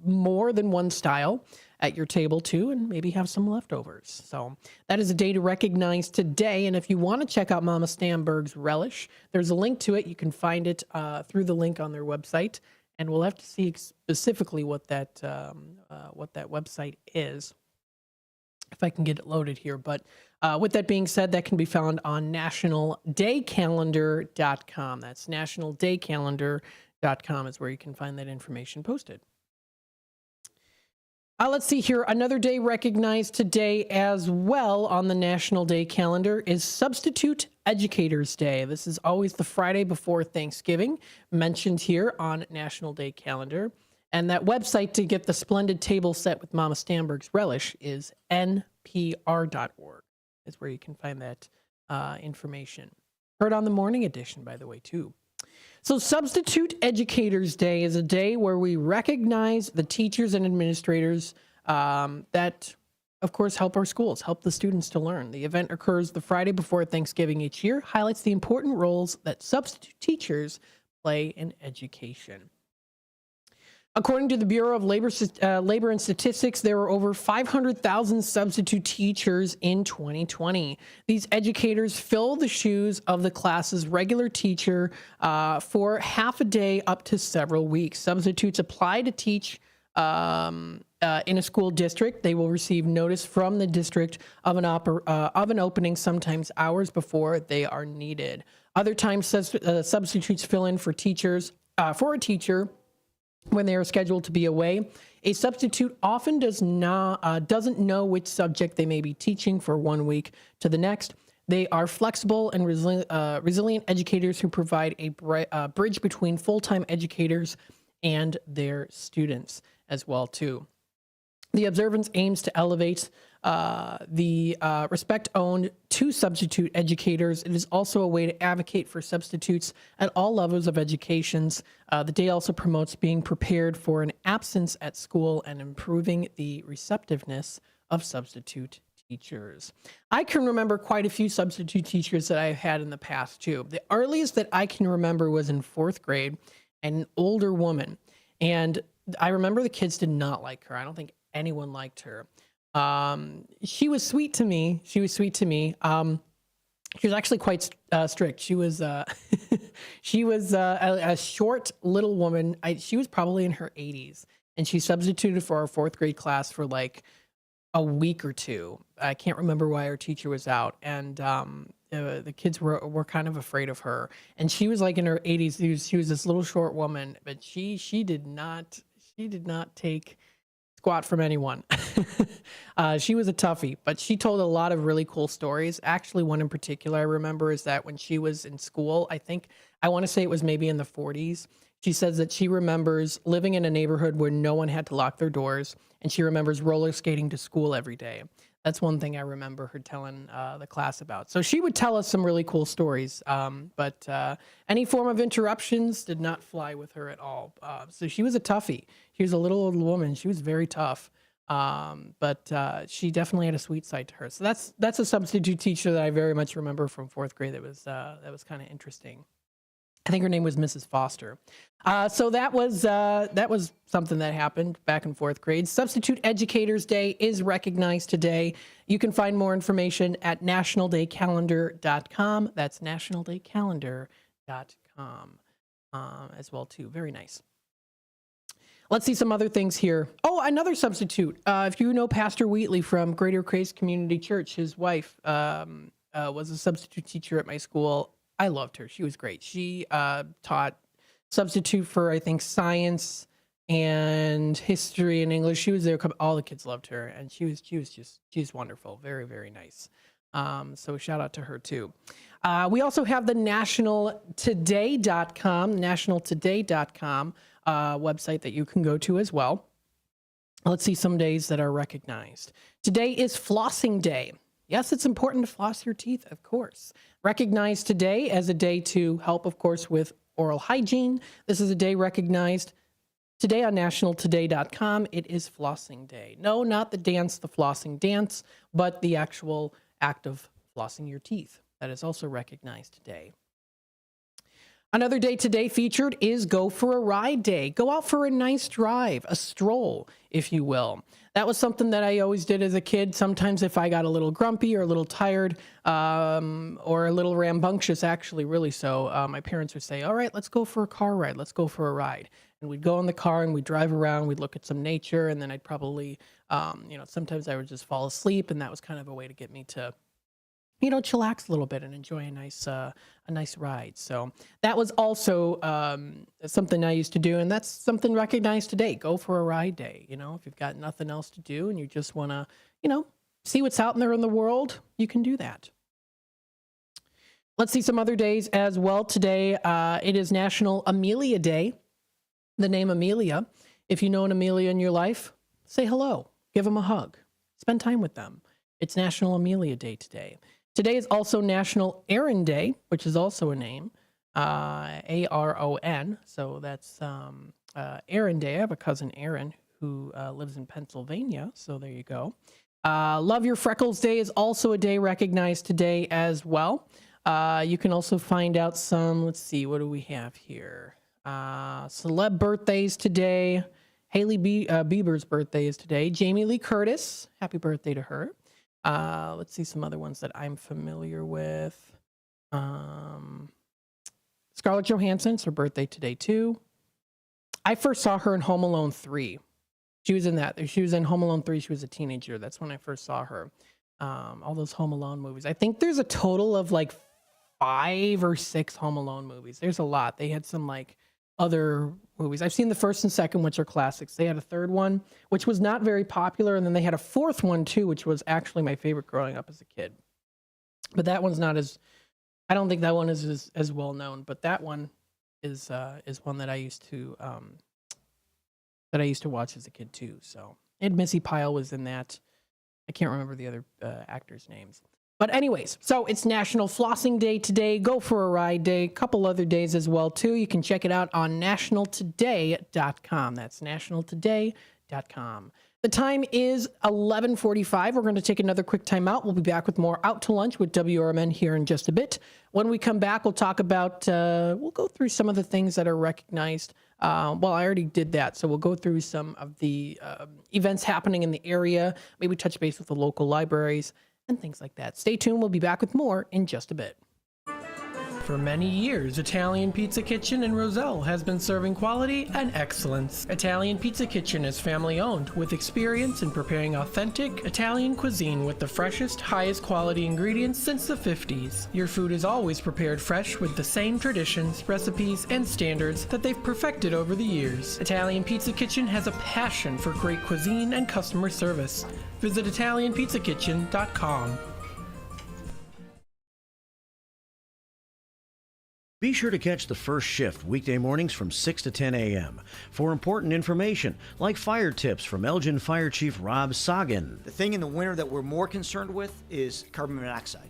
more than one style at your table too, and maybe have some leftovers. So that is a day to recognize today. And if you want to check out Mama Stamberg's relish, there's a link to it. You can find it through the link on their website. And we'll have to see specifically what that website is, if I can get it loaded here. But with that being said, that can be found on nationaldaycalendar.com. That's nationaldaycalendar.com is where you can find that information posted. Let's see here. Another day recognized today as well on the National Day calendar is Substitute Educators Day. This is always the Friday before Thanksgiving, mentioned here on National Day calendar. And that website to get the splendid table set with Mama Stamberg's relish is npr.org. Is where you can find that information. Heard on the morning edition, by the way, too. So Substitute Educators Day is a day where we recognize the teachers and administrators that, of course, help our schools, help the students to learn. The event occurs the Friday before Thanksgiving each year, highlights the important roles that substitute teachers play in education. According to the Bureau of Labor and Statistics, there were over 500,000 substitute teachers in 2020. These educators fill the shoes of the class's regular teacher for half a day up to several weeks. Substitutes apply to teach in a school district. They will receive notice from the district of an opening, sometimes hours before they are needed. Other times, substitutes fill in for teachers for a teacher when they are scheduled to be away. A substitute often doesn't know which subject they may be teaching for 1 week to the next. They are flexible and resilient educators who provide a bridge between full-time educators and their students as well, too. The observance aims to elevate the respect owed to substitute educators. It is also a way to advocate for substitutes at all levels of educations. The day also promotes being prepared for an absence at school and improving the receptiveness of substitute teachers. I can remember quite a few substitute teachers that I've had in the past, too. The earliest that I can remember was in 4th grade, an older woman. And I remember the kids did not like her. I don't think anyone liked her. She was sweet to me. She was actually quite strict. She was a short little woman. She was probably in her 80s, and she substituted for our 4th grade class for like a week or two. I can't remember why our teacher was out, and the kids were kind of afraid of her. And she was like in her 80s. She was this little short woman, but she did not take squat from anyone. She was a toughie, but she told a lot of really cool stories. Actually, one in particular I remember is that when she was in school, I want to say it was maybe in the 40s, she says that she remembers living in a neighborhood where no one had to lock their doors, and she remembers roller skating to school every day. That's one thing I remember her telling the class about. So she would tell us some really cool stories, but any form of interruptions did not fly with her at all. So she was a toughie. She was a little old woman. She was very tough, but she definitely had a sweet side to her. So that's a substitute teacher that I very much remember from 4th grade. That was kind of interesting. I think her name was Mrs. Foster. So that was something that happened back in 4th grade. Substitute Educators Day is recognized today. You can find more information at nationaldaycalendar.com. That's nationaldaycalendar.com as well, too. Very nice. Let's see some other things here. Oh, another substitute. If you know Pastor Wheatley from Greater Grace Community Church, his wife was a substitute teacher at my school. I loved her. She was great. She taught substitute for, I think, science and history and English. She was there. All the kids loved her, and she's wonderful. Very, very nice. So shout out to her too. We also have the nationaltoday.com website that you can go to as well. Let's see some days that are recognized. Today is Flossing Day. Yes, it's important to floss your teeth, of course. Recognized today as a day to help, of course, with oral hygiene. This is a day recognized today on nationaltoday.com. It is Flossing Day. No, not the dance, the flossing dance, but the actual act of flossing your teeth. That is also recognized today. Another day today featured is Go for a Ride Day. Go out for a nice drive, a stroll, if you will. That was something that I always did as a kid. Sometimes if I got a little grumpy or a little tired or a little rambunctious, actually, really so, my parents would say, all right, let's go for a car ride. Let's go for a ride. And we'd go in the car and we'd drive around. We'd look at some nature, and then I'd probably, sometimes I would just fall asleep, and that was kind of a way to get me to chillax a little bit and enjoy a nice ride. So that was also something I used to do, and that's something recognized today. Go for a ride day. If you've got nothing else to do and you just want to, see what's out there in the world, you can do that. Let's see some other days as well. Today, it is National Amelia Day. The name Amelia. If you know an Amelia in your life, say hello, give them a hug, spend time with them. It's National Amelia Day today. Today is also National Aaron Day, which is also a name, A-R-O-N. So that's Aaron Day. I have a cousin, Aaron, who lives in Pennsylvania. So there you go. Love Your Freckles Day is also a day recognized today as well. You can also find out some, let's see, what do we have here? Celeb birthdays today. Hailey Bieber's birthday is today. Jamie Lee Curtis, happy birthday to her. Let's see some other ones that I'm familiar with. Scarlett Johansson, it's her birthday today too. I first saw her in Home Alone 3. She was in that. She was in Home Alone 3. She was a teenager. That's when I first saw her. All those Home Alone movies. I think there's a total of like 5 or 6 Home Alone movies. There's a lot. They had some other movies. I've seen the first and second, which are classics. They had a third one, which was not very popular, and then they had a fourth one too, which was actually my favorite growing up as a kid. But that one's not as, I don't think that one is as well known. But that one is one that I used to watch as a kid too. So, and Missy Pyle was in that. I can't remember the other actors' names. But anyways, so it's National Flossing Day today. Go for a Ride Day. A couple other days as well, too. You can check it out on nationaltoday.com. That's nationaltoday.com. The time is 11:45. We're going to take another quick time out. We'll be back with more Out to Lunch with WRMN here in just a bit. When we come back, we'll talk about, we'll go through some of the things that are recognized. Well, I already did that. So we'll go through some of the events happening in the area, maybe touch base with the local libraries, and things like that. Stay tuned. We'll be back with more in just a bit. For many years, Italian Pizza Kitchen in Roselle has been serving quality and excellence. Italian Pizza Kitchen is family-owned with experience in preparing authentic Italian cuisine with the freshest, highest quality ingredients since the 50s. Your food is always prepared fresh with the same traditions, recipes, and standards that they've perfected over the years. Italian Pizza Kitchen has a passion for great cuisine and customer service. Visit ItalianPizzaKitchen.com. Be sure to catch the first shift weekday mornings from 6 to 10 a.m. for important information like fire tips from Elgin Fire Chief Rob Sagan. The thing in the winter that we're more concerned with is carbon monoxide,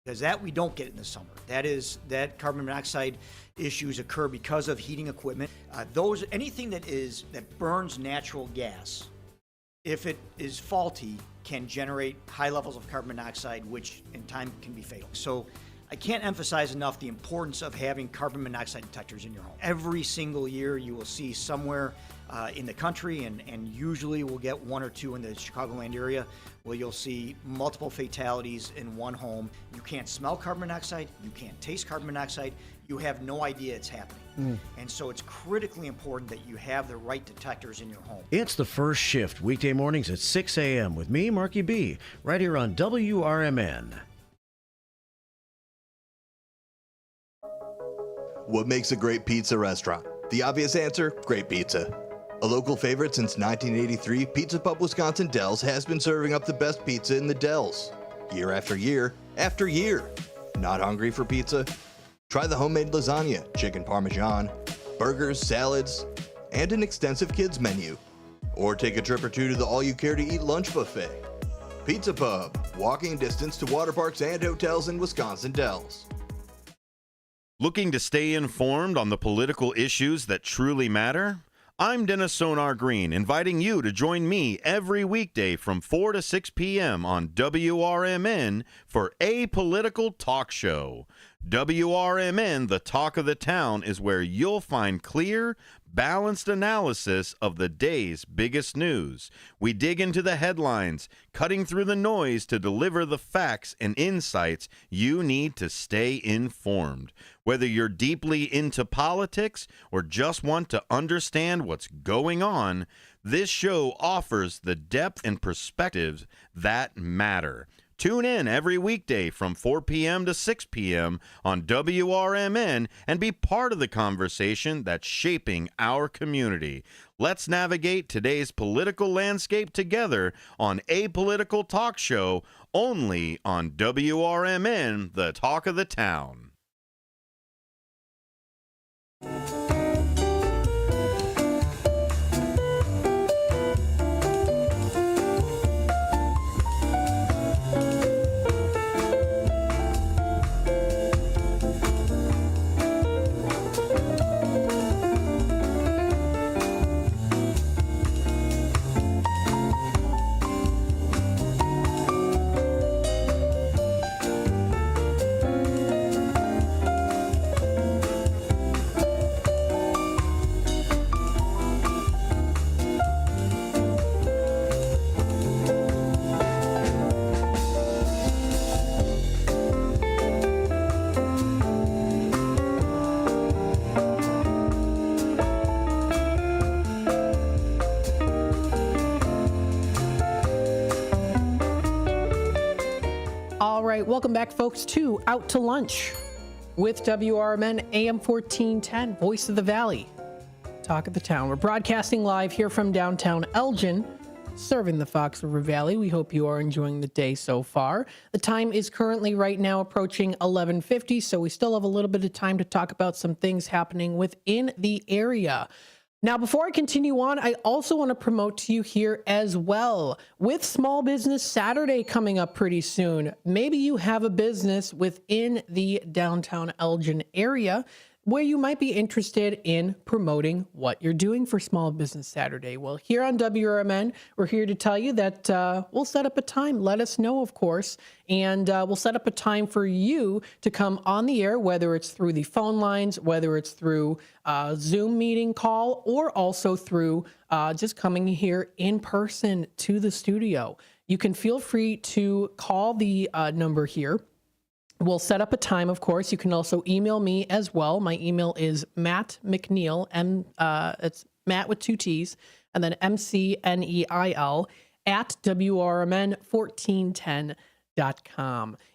because that we don't get in the summer. That carbon monoxide issues occur because of heating equipment. Anything that burns natural gas, if it is faulty, can generate high levels of carbon monoxide, which in time can be fatal. So I can't emphasize enough the importance of having carbon monoxide detectors in your home. Every single year you will see somewhere in the country, and usually we'll get one or two in the Chicagoland area, where you'll see multiple fatalities in one home. You can't smell carbon monoxide, you can't taste carbon monoxide, you have no idea it's happening. And so it's critically important that you have the right detectors in your home. It's the first shift, weekday mornings at 6 a.m. with me, Marky B, right here on WRMN. What makes a great pizza restaurant? The obvious answer, great pizza. A local favorite since 1983, Pizza Pub Wisconsin Dells has been serving up the best pizza in the Dells. Year after year after year. Not hungry for pizza? Try the homemade lasagna, chicken parmesan, burgers, salads, and an extensive kids menu. Or take a trip or two to the all-you-care-to-eat lunch buffet. Pizza Pub, walking distance to water parks and hotels in Wisconsin Dells. Looking to stay informed on the political issues that truly matter? I'm Dennis Sonar Green, inviting you to join me every weekday from 4 to 6 p.m. on WRMN for A Political Talk Show. WRMN, the talk of the town, is where you'll find clear, balanced analysis of the day's biggest news. We dig into the headlines, cutting through the noise to deliver the facts and insights you need to stay informed. Whether you're deeply into politics or just want to understand what's going on, this show offers the depth and perspectives that matter. Tune in every weekday from 4 p.m. to 6 p.m. on WRMN and be part of the conversation that's shaping our community. Let's navigate today's political landscape together on A Political Talk Show, only on WRMN, the talk of the town. All right, welcome back, folks, to Out to Lunch with WRMN AM 1410, Voice of the Valley, talk of the town. We're broadcasting live here from downtown Elgin, serving the Fox River Valley. We hope you are enjoying the day so far. The time is currently right now approaching 11:50, so we still have a little bit of time to talk about some things happening within the area. Now, before I continue on, I also want to promote to you here as well, with Small Business Saturday coming up pretty soon. Maybe you have a business within the downtown Elgin area where you might be interested in promoting what you're doing for Small Business Saturday. Well, here on WRMN, we're here to tell you that we'll set up a time. Let us know, of course, and we'll set up a time for you to come on the air, whether it's through the phone lines, whether it's through a Zoom meeting call, or also through just coming here in person to the studio. You can feel free to call the number here. We'll set up a time, of course. You can also email me as well. My email is Matt McNeil, it's Matt with 2 T's, and then MCNEIL at WRMN1410.com.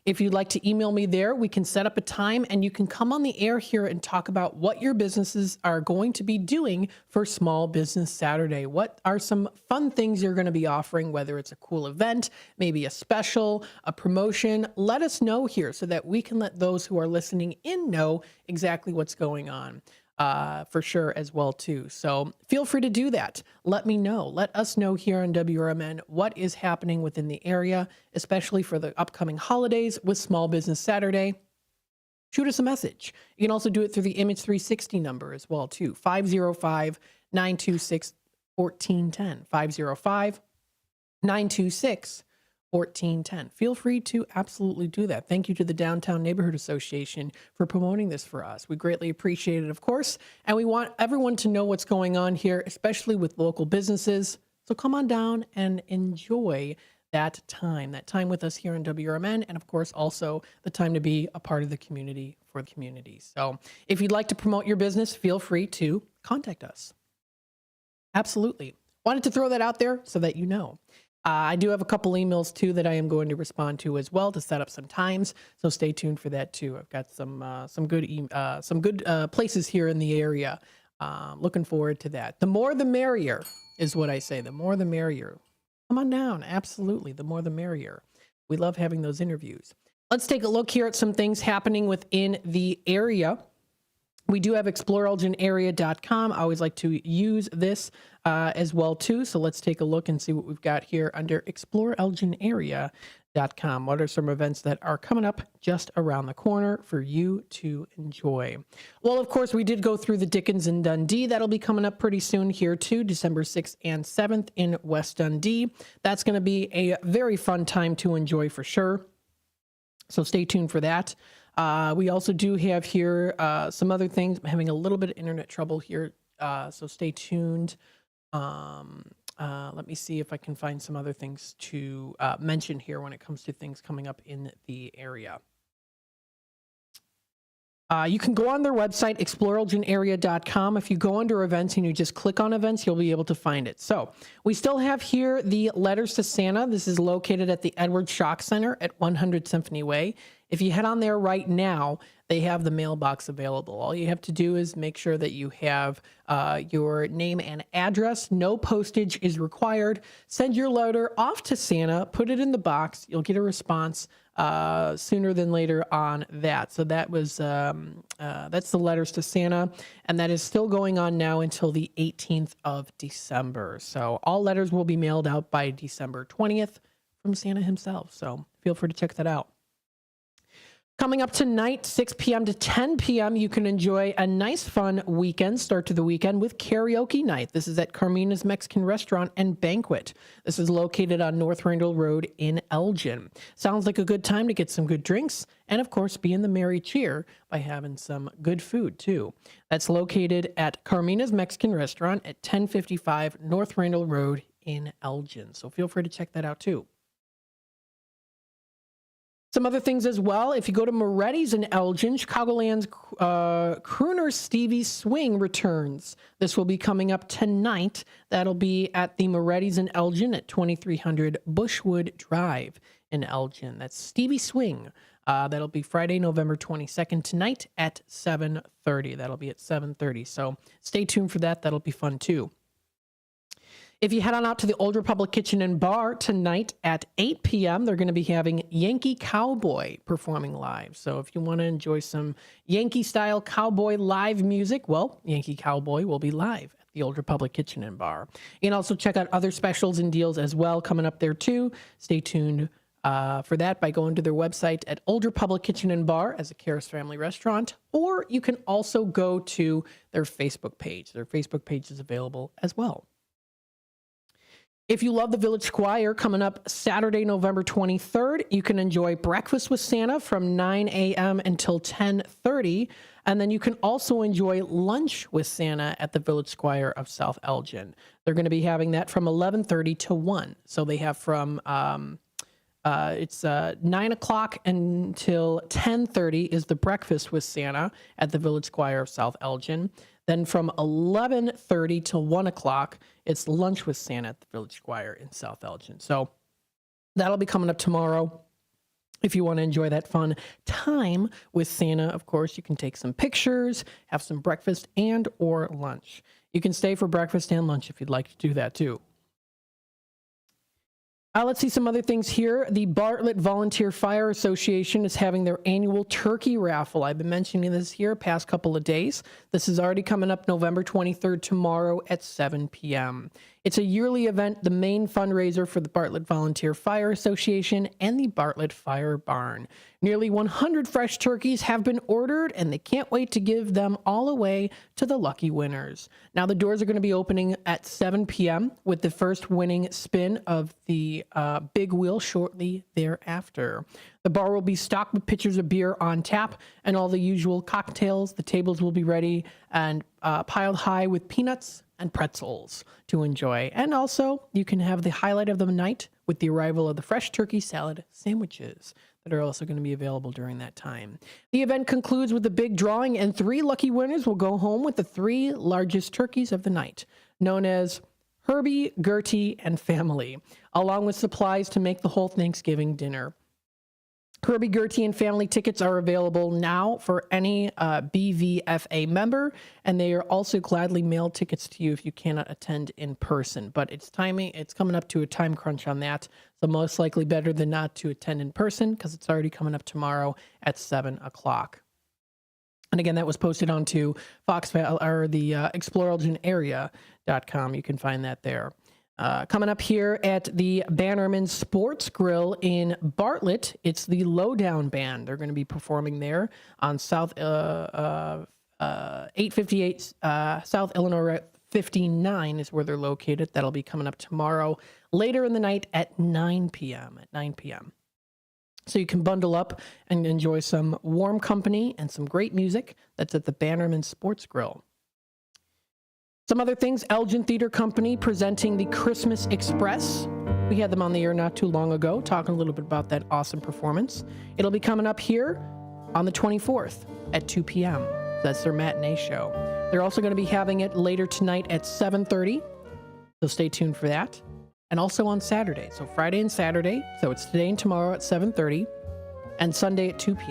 If you'd like to email me there, we can set up a time and you can come on the air here and talk about what your businesses are going to be doing for Small Business Saturday. What are some fun things you're going to be offering, whether it's a cool event, maybe a special, a promotion. Let us know here so that we can let those who are listening in know exactly what's going on. For sure as well too. So feel free to do that. Let me know. Let us know here on WRMN what is happening within the area, especially for the upcoming holidays with Small Business Saturday. Shoot us a message. You can also do it through the Image 360 number as well too. 505-926-1410. 505-926-1410. 1410. Feel free to absolutely do that. Thank you to the Downtown Neighborhood Association for promoting this for us. We greatly appreciate it, of course, and we want everyone to know what's going on here, especially with local businesses. So come on down and enjoy that time with us here in WRMN, and of course also the time to be a part of the community for the community. So if you'd like to promote your business, feel free to contact us. Absolutely. Wanted to throw that out there so that you know. I do have a couple emails too that I am going to respond to as well to set up some times. So stay tuned for that too. I've got some good places here in the area. Looking forward to that. The more the merrier is what I say. The more the merrier. Come on down. Absolutely. The more the merrier. We love having those interviews. Let's take a look here at some things happening within the area. We do have exploreelginarea.com. I always like to use this as well too. So let's take a look and see what we've got here under exploreelginarea.com. What are some events that are coming up just around the corner for you to enjoy? Well, of course, we did go through the Dickens in Dundee. That'll be coming up pretty soon here too, December 6th and 7th in West Dundee. That's going to be a very fun time to enjoy for sure. So stay tuned for that. We also do have here some other things. I'm having a little bit of internet trouble here, so stay tuned. Let me see if I can find some other things to mention here when it comes to things coming up in the area. You can go on their website, exploreelginarea.com. If you go under events and you just click on events, you'll be able to find it. So we still have here the Letters to Santa. This is located at the Edward Schock Center at 100 Symphony Way. If you head on there right now, they have the mailbox available. All you have to do is make sure that you have your name and address. No postage is required. Send your letter off to Santa, put it in the box. You'll get a response sooner than later on that. So that was that's the Letters to Santa, and that is still going on now until the 18th of December. So all letters will be mailed out by December 20th from Santa himself. So feel free to check that out. Coming up tonight, 6 p.m. to 10 p.m., you can enjoy a nice, fun weekend, start to the weekend with karaoke night. This is at Carmina's Mexican Restaurant and Banquet. This is located on North Randall Road in Elgin. Sounds like a good time to get some good drinks and, of course, be in the merry cheer by having some good food, too. That's located at Carmina's Mexican Restaurant at 1055 North Randall Road in Elgin. So feel free to check that out, too. Some other things as well. If you go to Moretti's in Elgin, Chicagoland's crooner Stevie Swing returns. This will be coming up tonight. That'll be at the Moretti's in Elgin at 2300 Bushwood Drive in Elgin. That's Stevie Swing. That'll be Friday, November 22nd tonight at 7:30. That'll be at 7:30. So stay tuned for that. That'll be fun too. If you head on out to the Old Republic Kitchen and Bar tonight at 8 p.m., they're going to be having Yankee Cowboy performing live. So if you want to enjoy some Yankee-style cowboy live music, well, Yankee Cowboy will be live at the Old Republic Kitchen and Bar. You can also check out other specials and deals as well coming up there, too. Stay tuned for that by going to their website at Old Republic Kitchen and Bar as a Karras Family Restaurant, or you can also go to their Facebook page. Their Facebook page is available as well. If you love the Village Choir, coming up Saturday, November 23rd, you can enjoy Breakfast with Santa from 9 a.m. until 10:30. And then you can also enjoy Lunch with Santa at the Village Choir of South Elgin. They're going to be having that from 11:30 to 1. So they have from, it's 9 o'clock until 10:30 is the Breakfast with Santa at the Village Choir of South Elgin. Then from 11:30 till 1 o'clock, it's Lunch with Santa at the Village Choir in South Elgin. So that'll be coming up tomorrow. If you want to enjoy that fun time with Santa, of course, you can take some pictures, have some breakfast and or lunch. You can stay for breakfast and lunch if you'd like to do that too. Let's see some other things here. The Bartlett Volunteer Fire Association is having their annual turkey raffle. I've been mentioning this here past couple of days. This is already coming up November 23rd tomorrow at 7 p.m. It's a yearly event, the main fundraiser for the Bartlett Volunteer Fire Association and the Bartlett Fire Barn. Nearly 100 fresh turkeys have been ordered, and they can't wait to give them all away to the lucky winners. Now, the doors are going to be opening at 7 p.m. with the first winning spin of the Big Wheel shortly thereafter. The bar will be stocked with pitchers of beer on tap and all the usual cocktails. The tables will be ready and piled high with peanuts and pretzels to enjoy. And also, you can have the highlight of the night with the arrival of the fresh turkey salad sandwiches that are also going to be available during that time. The event concludes with a big drawing, and 3 lucky winners will go home with the 3 largest turkeys of the night, known as Herbie, Gertie, and Family, along with supplies to make the whole Thanksgiving dinner. Herbie, Gertie, and Family tickets are available now for any BVFA member, and they are also gladly mailed tickets to you if you cannot attend in person. But it's coming up to a time crunch on that, so most likely better than not to attend in person because it's already coming up tomorrow at 7 o'clock. And again, that was posted onto Fox Valley or the ExploreElginArea.com. You can find that there. Coming up here at the Bannerman Sports Grill in Bartlett, it's the Lowdown Band. They're going to be performing there on 858 South Illinois 59 is where they're located. That'll be coming up tomorrow later in the night at 9 p.m. So you can bundle up and enjoy some warm company and some great music. That's at the Bannerman Sports Grill. Some other things, Elgin Theater Company presenting the Christmas Express. We had them on the air not too long ago, talking a little bit about that awesome performance. It'll be coming up here on the 24th at 2 p.m. So that's their matinee show. They're also going to be having it later tonight at 7:30, so stay tuned for that. And also on Saturday, so Friday and Saturday, so it's today and tomorrow at 7:30, and Sunday at 2 p.m.